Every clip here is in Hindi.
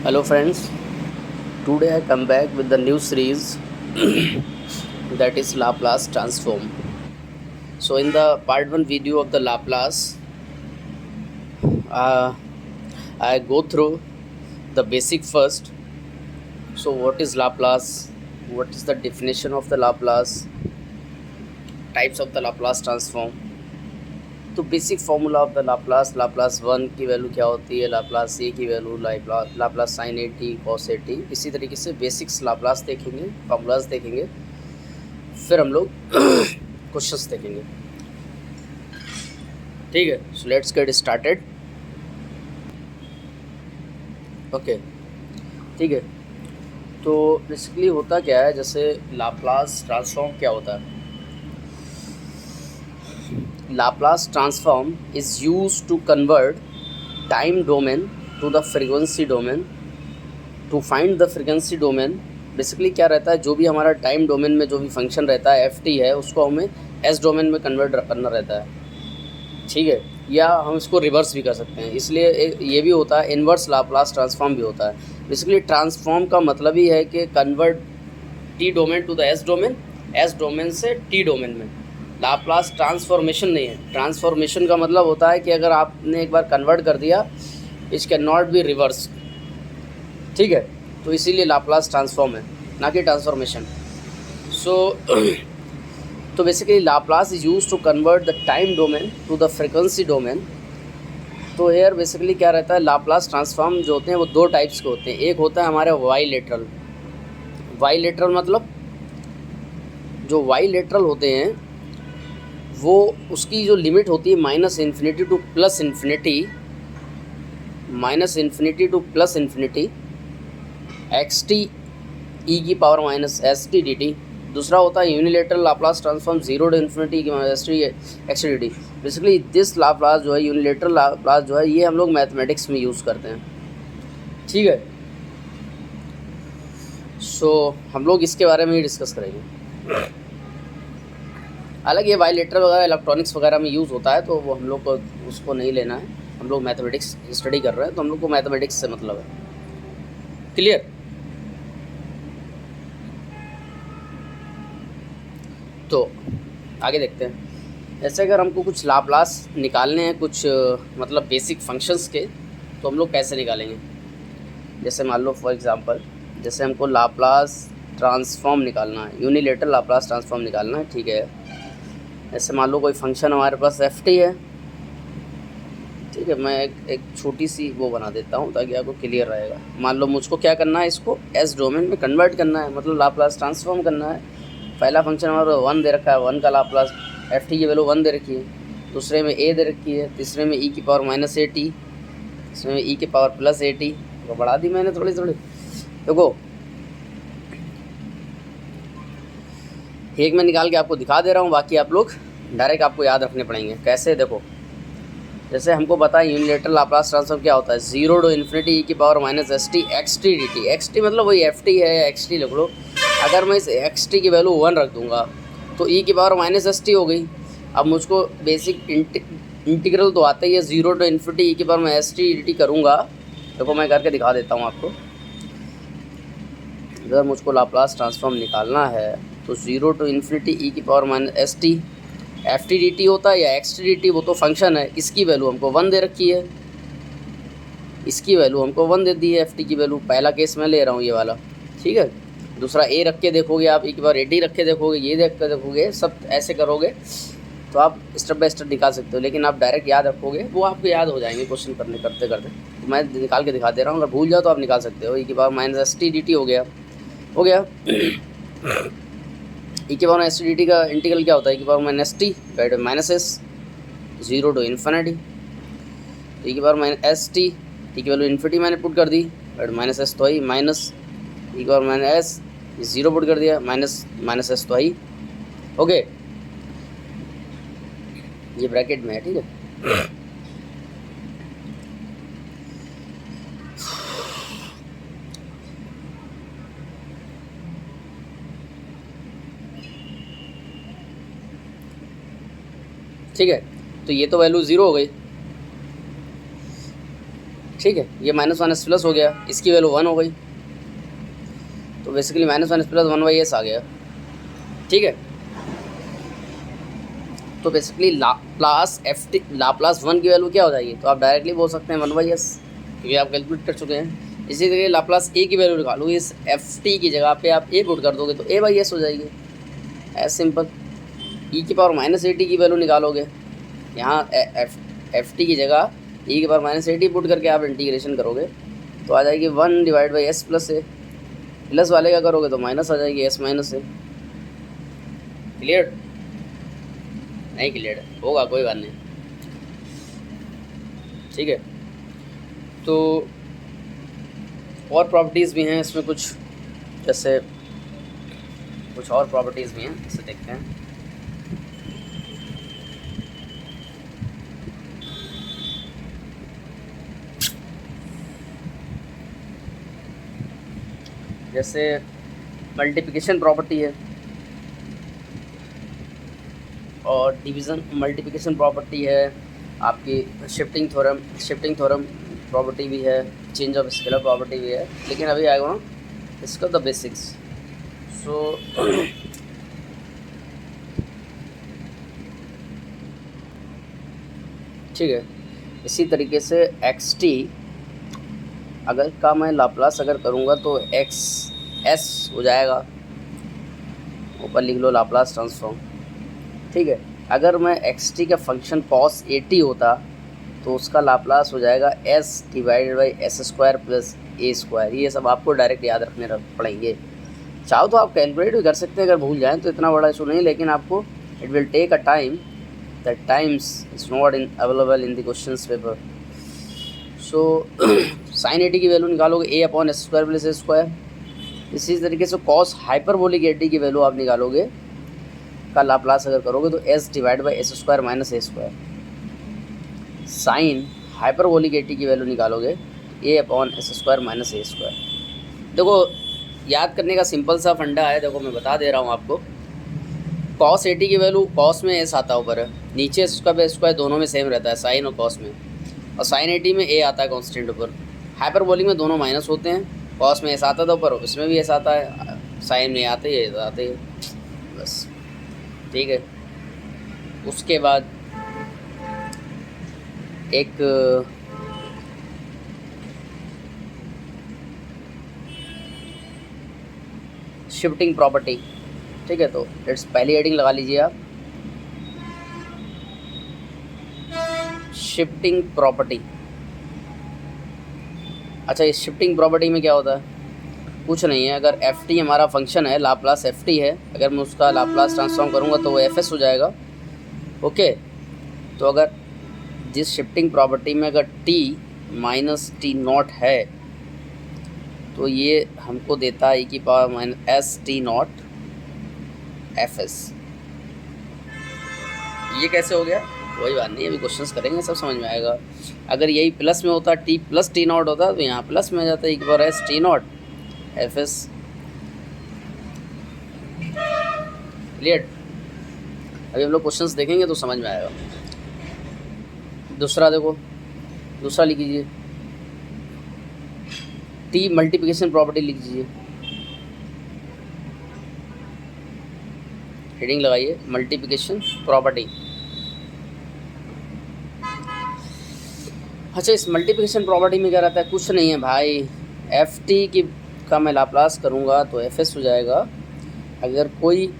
Hello friends, today I come back with the new series that is Laplace transform. So in the part 1 video of the Laplace, uh, I go through the basic first. So what is Laplace? What is the definition of the Laplace? Types of the Laplace transform. तो basic formula of the Laplace Laplace one की वैल्यू क्या होती है, लाप्लास ए की value Laplace sine A T cos A T. इसी तरीके से बेसिक्स लाप्लास देखेंगे, फार्मूलाज देखेंगे, फिर हम लोग क्वेश्चंस देखेंगे। ठीक है, so let's get started. Okay, ठीक है। तो बेसिकली होता क्या है, जैसे लाप्लास ट्रांसफॉर्म क्या होता है। Laplace transform is used to convert time domain to the frequency domain. To find the frequency domain, basically क्या रहता है, जो भी हमारा टाइम डोमेन में जो भी फंक्शन रहता है ft है, उसको हमें s डोमेन में कन्वर्ट करना रहता है। ठीक है, या हम इसको रिवर्स भी कर सकते हैं, इसलिए ये भी होता है, इन्वर्स लाप्लास ट्रांसफॉर्म भी होता है। बेसिकली ट्रांसफॉर्म का मतलब ही है कि convert t domain to the s domain, s domain से t डोमेन में। लाप्लास ट्रांसफॉर्मेशन नहीं है। ट्रांसफॉर्मेशन का मतलब होता है कि अगर आपने एक बार कन्वर्ट कर दिया, it can not be reverse. ठीक है, तो इसीलिए लाप्लास ट्रांसफॉर्म है, ना कि ट्रांसफॉर्मेशन। सो तो basically Laplace is use to convert the time domain to the frequency domain. तो हेयर बेसिकली क्या रहता है, लाप्लास ट्रांसफॉर्म जो होते हैं वो दो टाइप्स के होते हैं। एक होता है हमारे वाईलेटरल। वाईलेटरल मतलब जो वाईलेटरल होते हैं वो, उसकी जो लिमिट होती है minus infinity to plus infinity, minus infinity to plus infinity x t e की power minus S T D t. दूसरा होता है unilateral Laplace transform zero to infinity की minus t x t D t. Basically this Laplace जो है, यूनिलेटरल लाप्लास जो है, ये हम लोग मैथमेटिक्स में यूज़ करते हैं। ठीक है, सो हम लोग इसके बारे में ही डिस्कस करेंगे। हालांकि ये बायलेटरल वगैरह इलेक्ट्रॉनिक्स वगैरह में यूज़ होता है, तो वो हम लोग को उसको नहीं लेना है। हम लोग मैथमेटिक्स स्टडी कर रहे हैं, तो हम लोग को मैथमेटिक्स से मतलब है। क्लियर? तो आगे देखते हैं। जैसे अगर हमको कुछ लाप्लास निकालने हैं, कुछ मतलब बेसिक फंक्शंस के, तो हम लोग कैसे निकालेंगे। जैसे मान लो फॉर एग्जांपल, जैसे हमको लाप्लास ट्रांसफॉर्म निकालना है, यूनिलेटरल लाप्लास ट्रांसफॉर्म निकालना है। ठीक है, ऐसे मान लो कोई फंक्शन हमारे पास ft है। ठीक है, मैं एक छोटी सी वो बना देता हूँ ताकि आपको क्लियर रहेगा। मान लो मुझको क्या करना है, इसको s डोमेन में कन्वर्ट करना है, मतलब लाप्लास ट्रांसफॉर्म करना है। पहला फंक्शन हमारा 1 दे रखा है, 1 का लाप्लास ft की वैल्यू 1 दे रखी है। दूसरे में a दे रखी है, तीसरे में e की पावर माइनस ए टी, तीसरे में e की पावर प्लस ए टी। तो बढ़ा दी मैंने थोड़ी थोड़ी। देखो, एक मैं निकाल के आपको दिखा दे रहा हूँ, बाकी आप लोग डायरेक्ट आपको याद रखने पड़ेंगे। कैसे? देखो, जैसे हमको पता है यूनिलेटरल लाप्लास ट्रांसफॉर्म क्या होता है, जीरो टू इन्फिनिटी ई की power minus S T x t D T. X T मतलब वही एफ टी है, एक्स टी लिख लो। अगर मैं इस एक्स टी की वैल्यू 1 रख दूंगा तो ई की पावर माइनस एस टी हो गई। अब मुझको बेसिक इंटीग्रल तो आता ही है, जीरो टू इन्फिनिटी ई की पावर मैं एस टी डी टी करूँगा। देखो मैं करके दिखा देता हूँ आपको। अगर मुझको लाप्लास ट्रांसफॉर्म निकालना है तो जीरो टू इन्फिनिटी ई की power minus S T F T D T होता है या एक्स टी डी टी, वो तो फंक्शन है। इसकी वैल्यू हमको 1 दे रखी है, इसकी वैल्यू हमको 1 दे दी है, एफ टी की वैल्यू। पहला केस मैं ले रहा हूँ ये वाला। ठीक है, दूसरा ए रख के देखोगे आप, एक बार ए टी रख के देखोगे, ये देख कर देखोगे, सब ऐसे करोगे तो आप स्टेप बाय स्टेप निकाल सकते हो। लेकिन आप डायरेक्ट याद रखोगे, वो आपको याद हो जाएंगे क्वेश्चन करने करते करते। तो मैं निकाल के दिखा दे रहा हूँ, अगर भूल जाओ तो आप निकाल सकते हो। ई की power minus S T D T हो गया। ई की power S T D T का इंटीग्रल क्या होता है, ई की power minus T divide by minus S, zero to infinity. तो ई की power minus S T, T की वैल्यू इन्फिनिटी मैंने पुट कर दी, डिवाइड माइनस एस तो आई माइनस ई की power minus S, zero put कर दिया, माइनस माइनस एस तो आई। ओके, ये ब्रैकेट में है। ठीक है, ठीक है। तो ये तो वैल्यू 0 हो गई। ठीक है, ये माइनस माइनस प्लस हो गया, इसकी वैल्यू 1 हो गई, तो basically minus minus plus 1/s आ गया। ठीक है, तो बेसिकली लाप्लास लाप्लास 1 की वैल्यू क्या हो जाएगी, तो आप डायरेक्टली बोल सकते हैं 1/s, क्योंकि आप कैलकुलेट कर चुके हैं। इसी तरीके लाप्लास a की वैल्यू निकालोगे, इस ft की जगह पे आप a पुट कर दोगे तो a/s हो जाएगी, एज सिंपल। e⁻−at की वैल्यू निकालोगे, यहाँ ft की जगह e⁻−at पुट करके आप इंटीग्रेशन करोगे तो आ जाएगी 1/s प्लस a, प्लस वाले का करोगे तो माइनस आ जाएगी s माइनस a। क्लियर? नहीं क्लियर होगा, कोई बात नहीं। ठीक है, तो और प्रॉपर्टीज़ भी हैं इसमें कुछ, जैसे कुछ और प्रॉपर्टीज़ भी हैं, इसे देखते हैं। जैसे मल्टीप्लिकेशन प्रॉपर्टी है और डिवीज़न मल्टीप्लिकेशन प्रॉपर्टी है, आपकी शिफ्टिंग थ्योरम प्रॉपर्टी भी है, चेंज ऑफ स्केलर प्रॉपर्टी भी है, लेकिन अभी आएगा ना इसका द बेसिक्स। सो ठीक है, इसी तरीके से xt अगर का मैं लाप्लास अगर करूँगा तो xs हो जाएगा, ऊपर लिख लो लाप्लास ट्रांसफॉर्म। ठीक है, अगर मैं xt का फंक्शन cos at होता तो उसका लाप्लास हो जाएगा s/s² प्लस a²। ये सब आपको डायरेक्ट याद रखने पड़ेंगे, चाहो तो आप कैलकुलेट भी कर सकते हैं, अगर भूल जाएं तो इतना बड़ा इशू नहीं, लेकिन आपको it will take a time, that times is not in available in the question paper. So sin at की वैल्यू निकालोगे a/s² प्लस a²। इसी तरीके से cos हाइपरबोलिक at की वैल्यू आप निकालोगे, का लाप्लास अगर करोगे तो s/s² minus a²। Sine hyperbolic at की वैल्यू निकालोगे a/s² माइनस a²। देखो याद करने का सिंपल सा फंडा है, देखो मैं बता दे रहा हूँ आपको। cos at की वैल्यू cos में s आता है ऊपर, नीचे s² दोनों में सेम रहता है, साइन और cos में, और sin at में a आता है कांस्टेंट ऊपर। हाइपरबोलिक में दोनों माइनस होते हैं, cos में s आता था ऊपर, इसमें भी s आता है, साइन में आते ही बस। ठीक है, उसके बाद एक शिफ्टिंग प्रॉपर्टी। ठीक है, तो इट्स पहली हेडिंग लगा लीजिए आप, शिफ्टिंग प्रॉपर्टी। अच्छा, इस शिफ्टिंग प्रॉपर्टी में क्या होता है, कुछ नहीं है, अगर ft हमारा फंक्शन है, लाप्लास ft है, अगर मैं उसका लाप्लास ट्रांसफॉर्म करूँगा तो वो fs हो जाएगा। ओके, तो अगर जिस शिफ्टिंग प्रॉपर्टी में अगर t माइनस t0 है तो ये हमको देता है e⁻−st0 fs। ये कैसे हो गया, कोई बात नहीं, अभी क्वेश्चंस करेंगे सब समझ में आएगा। अगर यही प्लस में होता, t प्लस t0 होता तो यहाँ प्लस में आ जाता e⁻−t0 fs। क्लियर? अभी हम लोग क्वेश्चंस देखेंगे तो समझ में आएगा। दूसरा देखो, दूसरा लिख लीजिए, t मल्टीप्लिकेशन प्रॉपर्टी लिख दीजिए, हेडिंग लगाइए मल्टीप्लिकेशन प्रॉपर्टी। अच्छा, इस मल्टीप्लिकेशन प्रॉपर्टी में क्या रहता है, कुछ नहीं है भाई, ft की का मैं लाप्लास करूँगा तो fs हो जाएगा। अगर कोई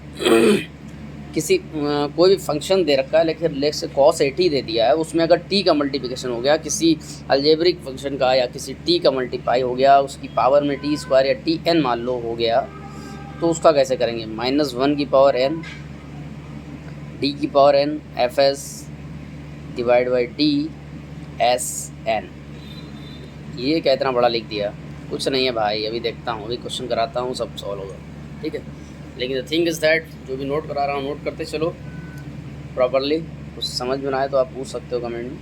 कोई भी फंक्शन दे रखा है, लेकिन लेट से cos at दे दिया है, उसमें अगर t का मल्टीप्लिकेशन हो गया, किसी अलजेब्रिक फंक्शन का या किसी t का मल्टीप्लाई हो गया, उसकी पावर में t² या tn मान लो हो गया, तो उसका कैसे करेंगे, -1 की पावर n d की power n fs divide by d sn। ये क्या इतना बड़ा लिख दिया, कुछ नहीं है भाई, अभी देखता हूँ, अभी क्वेश्चन कराता हूँ, सब सॉल्व होगा। ठीक है, लेकिन द थिंग इज़ दैट जो भी नोट करा रहा हूँ नोट करते चलो प्रॉपरली, कुछ समझ में ना आए तो आप पूछ सकते हो कमेंट में।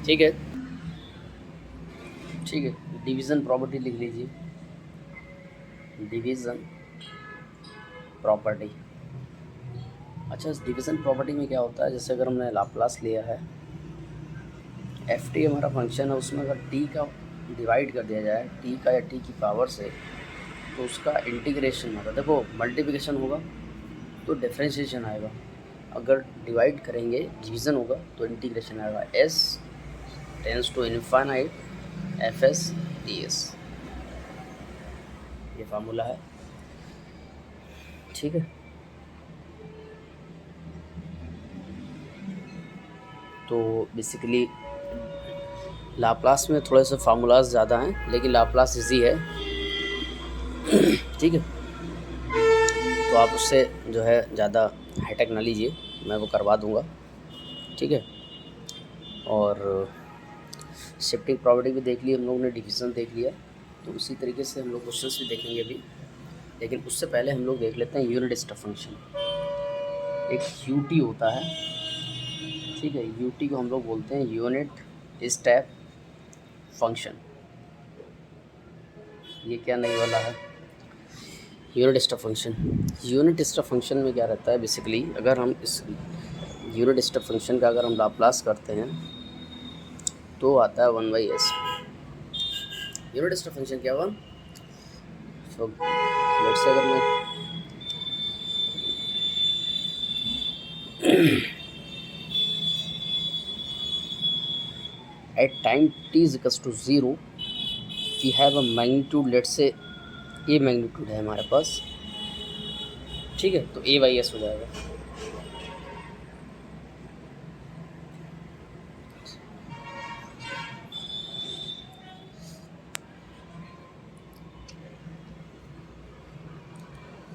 ठीक है, ठीक है, डिवीज़न प्रॉपर्टी लिख लीजिए, डिवीज़न प्रॉपर्टी। अच्छा, इस डिवीज़न प्रॉपर्टी में क्या होता है, जैसे अगर हमने लाप्लास लिया है, एफ टी हमारा फंक्शन है, उसमें अगर टी का डिवाइड कर दिया जाए टी का या टी की पावर से, तो उसका इंटीग्रेशन होगा। देखो मल्टीप्लिकेशन होगा तो डिफरेंशिएशन आएगा, अगर डिवाइड करेंगे डिवीज़न होगा तो इंटीग्रेशन आएगा। S tends to infinite F S D S, ये फार्मूला है, ठीक है। तो बेसिकली लाप्लास में थोड़े से फार्मूलाज ज़्यादा हैं, लेकिन लाप्लास इजी है, ठीक है। तो आप उससे जो है ज़्यादा हाईटेक ना लीजिए, मैं वो करवा दूंगा, ठीक है। और शिफ्टिंग प्रॉपर्टी भी देख ली हम लोगों ने, डिवीज़न देख लिया, तो उसी तरीके से हम लोग क्वेश्चंस भी देखेंगे अभी। लेकिन उससे पहले हम लोग देख लेते हैं यूनिट स्टेप फंक्शन। एक यू टी होता है, ठीक है, यू टी को हम लोग बोलते हैं यूनिट स्टेप फंक्शन। ये क्या नहीं वाला है, unit step function. Unit step function में क्या रहता है, बेसिकली अगर हम इस यूनिट स्टेप फंक्शन का अगर हम लाप्लास करते हैं तो आता है 1/s। यूनिट स्टेप फंक्शन क्या हुआ, सो लेट्स से अगर मैं at time t is equals to 0 we have a magnitude, let's say a magnitude है हमारे पास, ठीक है, तो a/s हो जाएगा।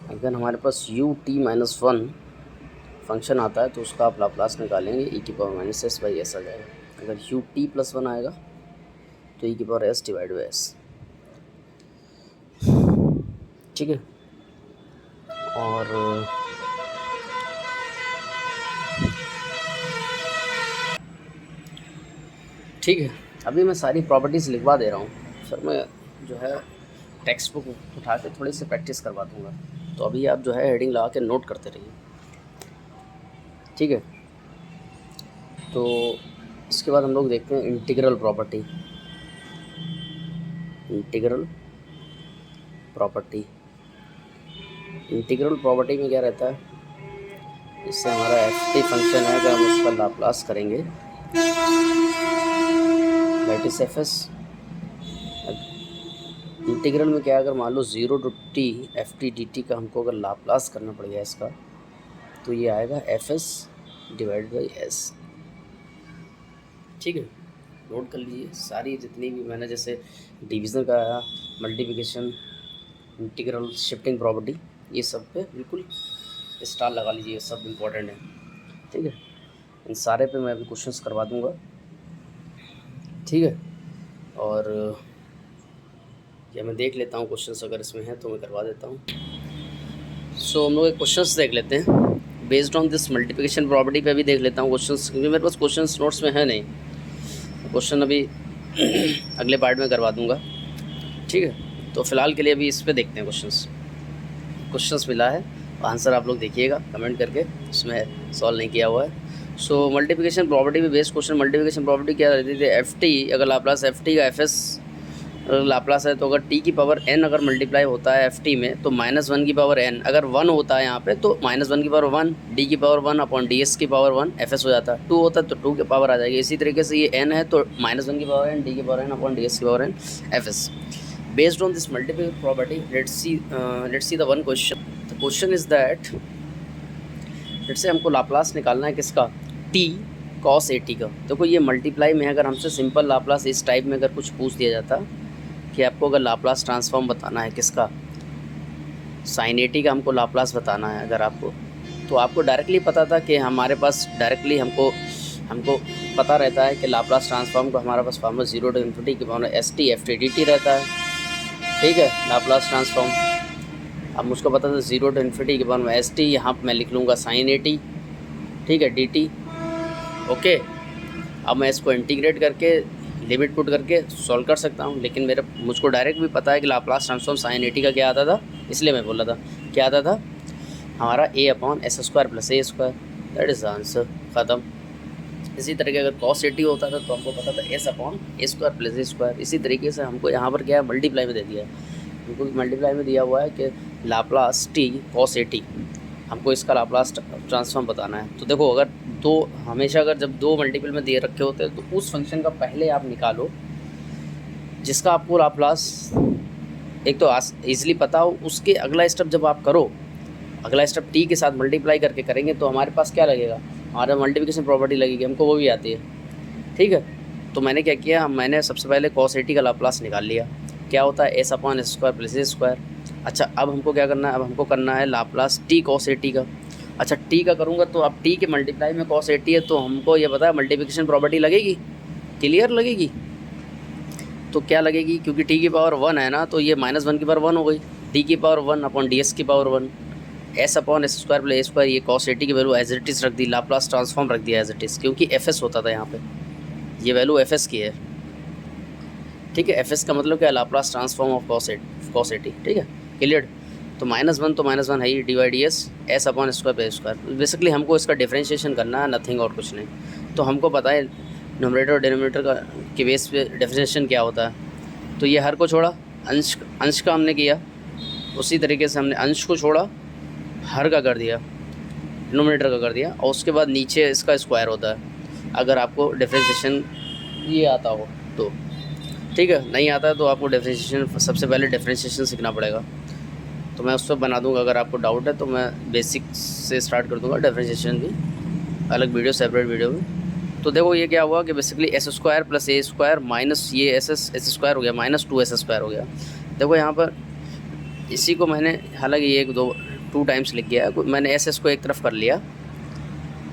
अगर हमारे पास u(t-1) फंक्शन आता है तो उसका आप लाप्लास निकालेंगे, e⁻⁻s/s आ जाएगा। अगर u(t+1) आएगा तो e⁻s/s, ठीक है। और ठीक है, अभी मैं सारी प्रॉपर्टीज़ लिखवा दे रहा हूँ, फिर मैं जो है टेक्स्ट बुक उठा के थोड़ी सी प्रैक्टिस करवा दूँगा, तो अभी आप जो है हेडिंग लगा के नोट करते रहिए, ठीक है। तो इसके बाद हम लोग देखते हैं integral property. Integral property, integral property में क्या रहता है, इससे हमारा एफ टी फंक्शन है, अगर हम उसका लाप्लास करेंगे that is F S. Integral में क्या है, अगर मान लो 0 to t F T D T का हमको अगर लाप्लास करना पड़ गया इसका, तो ये आएगा F S divide by S, ठीक है। नोट कर लीजिए सारी जितनी भी मैंने, जैसे डिवीज़न का आया, मल्टीप्लिकेशन, इंटीग्रल, शिफ्टिंग प्रॉपर्टी, ये सब पे बिल्कुल स्टार लगा लीजिए, सब इम्पोर्टेंट है, ठीक है। इन सारे पे मैं अभी क्वेश्चंस करवा दूंगा, ठीक है। और या मैं देख लेता हूँ क्वेश्चंस, अगर इसमें है तो मैं करवा देता हूँ। सो हम लोग एक क्वेश्चंस देख लेते हैं based on this multiplication property पे भी देख लेता हूँ क्वेश्चंस, क्योंकि मेरे पास क्वेश्चंस नोट्स में है नहीं, क्वेश्चन अभी अगले पार्ट में करवा दूँगा, ठीक है। तो फ़िलहाल के लिए अभी इस पर देखते हैं क्वेश्चंस मिला है, आंसर आप लोग देखिएगा कमेंट करके, उसमें सॉल्व नहीं किया हुआ है। सो मल्टीप्लिकेशन प्रॉपर्टी में बेस्ड क्वेश्चन, मल्टीप्लिकेशन प्रॉपर्टी क्या रहती थी, एफ टी, अगर लाप्लास एफ टी का एफ एस लाप्लास है, तो अगर t की पावर n अगर मल्टीप्लाई होता है एफ टी में, तो -1 की पावर n, अगर 1 होता है यहाँ पे तो -1 की पावर 1, d की पावर 1 अपॉन ds की पावर 1 fs हो जाता है। 2 होता है तो 2 की पावर आ जाएगी। इसी तरीके से ये n है तो -1 की पावर n, d की पावर n अपॉन ds की power n fs। Based on this multiple property let's see the one question. The question is that, let's say हमको लाप्लास निकालना है किसका, t cos at का। देखो ये मल्टीप्लाई में अगर हमसे सिंपल लाप्लास इस टाइप में अगर कुछ पूछ दिया जाता कि आपको अगर लाप्लास ट्रांसफॉर्म बताना है किसका, साइन एटी का हमको लाप्लास बताना है अगर आपको, तो आपको डायरेक्टली पता था कि हमारे पास डायरेक्टली हमको पता रहता है कि लाप्लास ट्रांसफॉर्म को हमारे पास फॉर्मूला 0 to ∞ की formula S T F T D T रहता है, ठीक है। लाप्लास ट्रांसफॉर्म अब मुझको पता था 0 to ∞ की फॉर्मूला एस टी, यहाँ पर मैं लिख लूँगा साइन एटी, ठीक है, डी टी, ओके। अब मैं इसको इंटीग्रेट करके लिमिट पुट करके सॉल्व कर सकता हूँ, लेकिन मुझको डायरेक्ट भी पता है कि लाप्लास ट्रांसफॉर्म साइन एटी का क्या आता था, इसलिए मैं बोला था क्या आता था, हमारा a upon s square plus a square, that is the answer, ख़त्म। इसी तरीके अगर cos 80 होता था तो हमको पता था s upon A square plus a square. इसी तरीके से हमको यहाँ पर क्या है, मल्टीप्लाई में दे दिया है, हमको मल्टीप्लाई में दिया हुआ है कि लाप्लास t cos 80, हमको इसका लाप्लास ट्रांसफॉर्म बताना है। तो देखो अगर दो, हमेशा अगर जब दो मल्टीपल में दिए रखे होते हैं तो उस फंक्शन का पहले आप निकालो जिसका आपको लाप्लास एक तो ईजिली पता हो, उसके अगला स्टेप जब आप करो, अगला स्टेप t के साथ मल्टीप्लाई करके करेंगे तो हमारे पास क्या लगेगा, हमारा मल्टीप्लिकेशन प्रॉपर्टी लगेगी, हमको वो भी आती है, ठीक है। तो मैंने क्या किया, मैंने सबसे पहले cos 80 का लाप्लास निकाल लिया, क्या होता है s upon s square plus a square. अच्छा अब हमको क्या करना है, अब हमको करना है लाप्लास t cos 80 का। अच्छा t का करूँगा तो अब t के मल्टीप्लाई में cos 80 है, तो हमको ये पता है मल्टीप्लिकेशन प्रॉपर्टी लगेगी, क्लियर लगेगी। तो क्या लगेगी, क्योंकि t की पावर 1 है ना, तो ये -1 की पावर 1 हो गई, d की पावर 1 अपॉन ds की power 1, s upon s square plus a square, ये cos 80 की वैल्यू एज इट इज़ रख दी, लाप्लास ट्रांसफॉर्म रख दिया एज इट इज़, क्योंकि fs होता था यहाँ पे, ये वैल्यू fs की है, ठीक है। fs का मतलब क्या है, लाप्लास ट्रांसफॉर्म ऑफ cos 80, ठीक है, क्लियर। तो -1 तो -1 है ही, dy/ds s upon square plus square. Basically हमको इसका डिफरेंशिएशन करना है, नथिंग और कुछ नहीं। तो हमको पता है न्यूमरेटर और डिनोमिनेटर का के बेस पे डिफरेंशिएशन क्या होता है। तो ये हर को छोड़ा, अंश का हमने किया, उसी तरीके से हमने अंश को छोड़ा, हर का कर दिया, डिनोमिनेटर का कर दिया, और उसके बाद नीचे इसका स्क्वायर होता है, अगर आपको डिफरेंशिएशन ये आता हो तो, ठीक है। नहीं आता है तो आपको डिफरेंशिएशन, सबसे पहले डिफरेंशिएशन सीखना पड़ेगा, तो मैं उस पर बना दूंगा। अगर आपको डाउट है तो मैं बेसिक से स्टार्ट कर दूंगा, डिफरेंशिएशन भी अलग वीडियो, सेपरेट वीडियो में। तो देखो ये क्या हुआ कि basically S square plus a square minus ये एस स्क्वायर हो गया, -2s स्क्वायर हो गया। देखो यहाँ पर इसी को मैंने, हालांकि ये 2 टाइम्स लिख गया है, मैंने एस को एक तरफ कर लिया,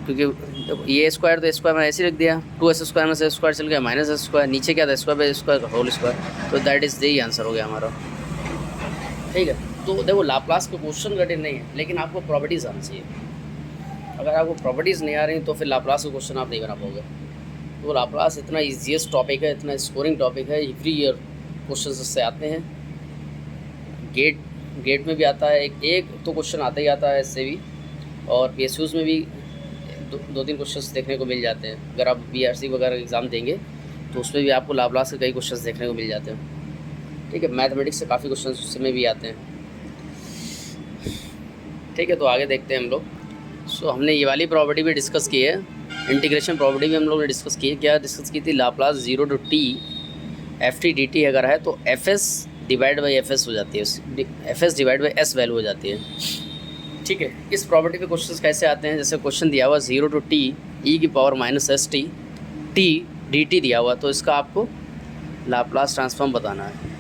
क्योंकि ये स्क्वायर तो स्क्वायर मैंने ऐसे लिख दिया, 2s स्क्वायर में से स्क्वायर चल गया, -s स्क्वायर, नीचे क्या था, square by square whole square, तो दैट इज़ यही आंसर हो गया हमारा, ठीक है। तो देखो लाप्लास के क्वेश्चन कठिन नहीं है, लेकिन आपको प्रॉपर्टीज़ आनी चाहिए। अगर आपको प्रॉपर्टीज़ नहीं आ रही तो फिर लाप्लास के क्वेश्चन आप नहीं बना पाओगे। तो लाप्लास इतना ईजीएस्ट टॉपिक है, इतना स्कोरिंग टॉपिक है, एवरी ईयर क्वेश्चन इससे आते हैं, गेट में भी आता है, एक तो क्वेश्चन आता ही आता है इससे भी, और PSUs में भी 2-3 क्वेश्चंस देखने को मिल जाते हैं। अगर आप BRC वगैरह एग्ज़ाम देंगे तो उसमें भी आपको लाप्लास के कई क्वेश्चंस देखने को मिल जाते हैं, ठीक है। मैथमेटिक्स से काफ़ी क्वेश्चंस उसमें भी आते हैं, ठीक है। तो आगे देखते हैं हम लोग। सो हमने ये वाली प्रॉपर्टी भी डिस्कस की है, इंटीग्रेशन प्रॉपर्टी भी हम लोग ने डिस्कस की है। क्या डिस्कस की थी, Laplace 0 to t ft dt अगर है तो fs डिवाइड बाई fs हो जाती है, fs divide by s value हो जाती है, ठीक है। इस प्रॉपर्टी पे क्वेश्चंस कैसे आते हैं, जैसे क्वेश्चन दिया हुआ 0 to t e की पावर -st t dt दिया हुआ, तो इसका आपको लाप्लास ट्रांसफॉर्म बताना है।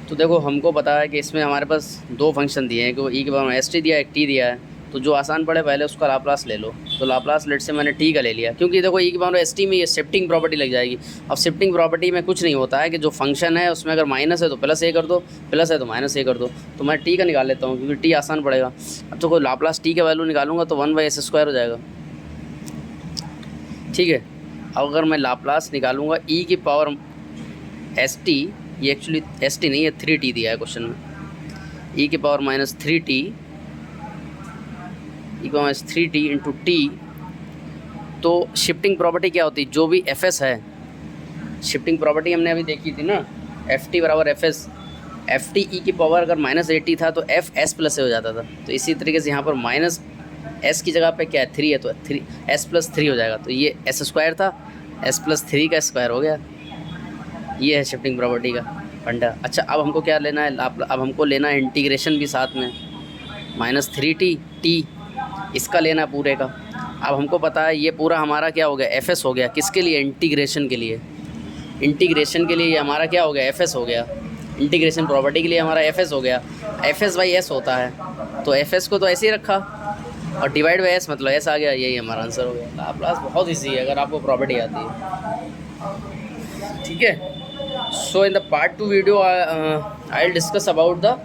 तो देखो हमको पता है कि इसमें हमारे पास 2 फंक्शन दिए हैं, कि वो e की पावर में st दिया, एक t दिया है, तो जो आसान पड़े पहले उसका लाप्लास ले लो। तो लाप्लास लेट से मैंने t का ले लिया, क्योंकि देखो e की पावर st में ये शिफ्टिंग प्रॉपर्टी लग जाएगी। अब शिफ्टिंग प्रॉपर्टी में कुछ नहीं होता है कि जो फंक्शन है उसमें अगर माइनस है तो प्लस a कर दो, प्लस है तो माइनस a कर दो, तो मैं t का निकाल लेता हूँ क्योंकि t आसान पड़ेगा। अब तो कोई लाप्लास t का वैल्यू निकालूंगा तो 1/s स्क्वायर हो जाएगा, ठीक है। अब अगर मैं लाप्लास निकालूंगा e की पावर st, ये एक्चुअली st नहीं है, 3t दिया है क्वेश्चन में, e की power -3t -3t into t। तो शिफ्टिंग प्रॉपर्टी क्या होती है, जो भी fs है, शिफ्टिंग प्रॉपर्टी हमने अभी देखी थी ना, ft बराबर fs, ft e की पावर अगर -80 था तो f s प्लस हो जाता था। तो इसी तरीके से यहाँ पर माइनस s की जगह पे क्या है, 3 है, तो 3s + 3 हो जाएगा। तो ये s स्क्वायर था, s + 3 का स्क्वायर हो गया। ये है शिफ्टिंग प्रॉपर्टी का फंडा। अच्छा अब हमको क्या लेना है, अब हमको लेना है इंटीग्रेशन भी साथ में, -3t t इसका लेना है पूरे का। अब हमको पता है ये पूरा हमारा क्या हो गया, fs हो गया, किसके लिए, इंटीग्रेशन के लिए। इंटीग्रेशन के लिए ये हमारा क्या हो गया, fs हो गया। इंटीग्रेशन प्रॉपर्टी के लिए हमारा fs हो गया, fs/s होता है, तो fs को तो ऐसे ही रखा और डिवाइड बाई s मतलब s आ गया, यही हमारा आंसर हो गया। लाप्लास बहुत ईजी है अगर आपको प्रॉपर्टी आती है, ठीक है। So in the part 2 video I will discuss about the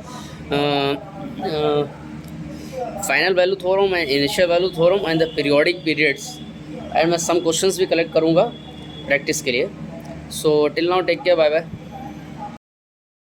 final value theorem and initial value theorem and the periodic periods, and मैं सम क्वेश्चंस भी कलेक्ट करूँगा प्रैक्टिस के लिए। So till now take care, bye bye.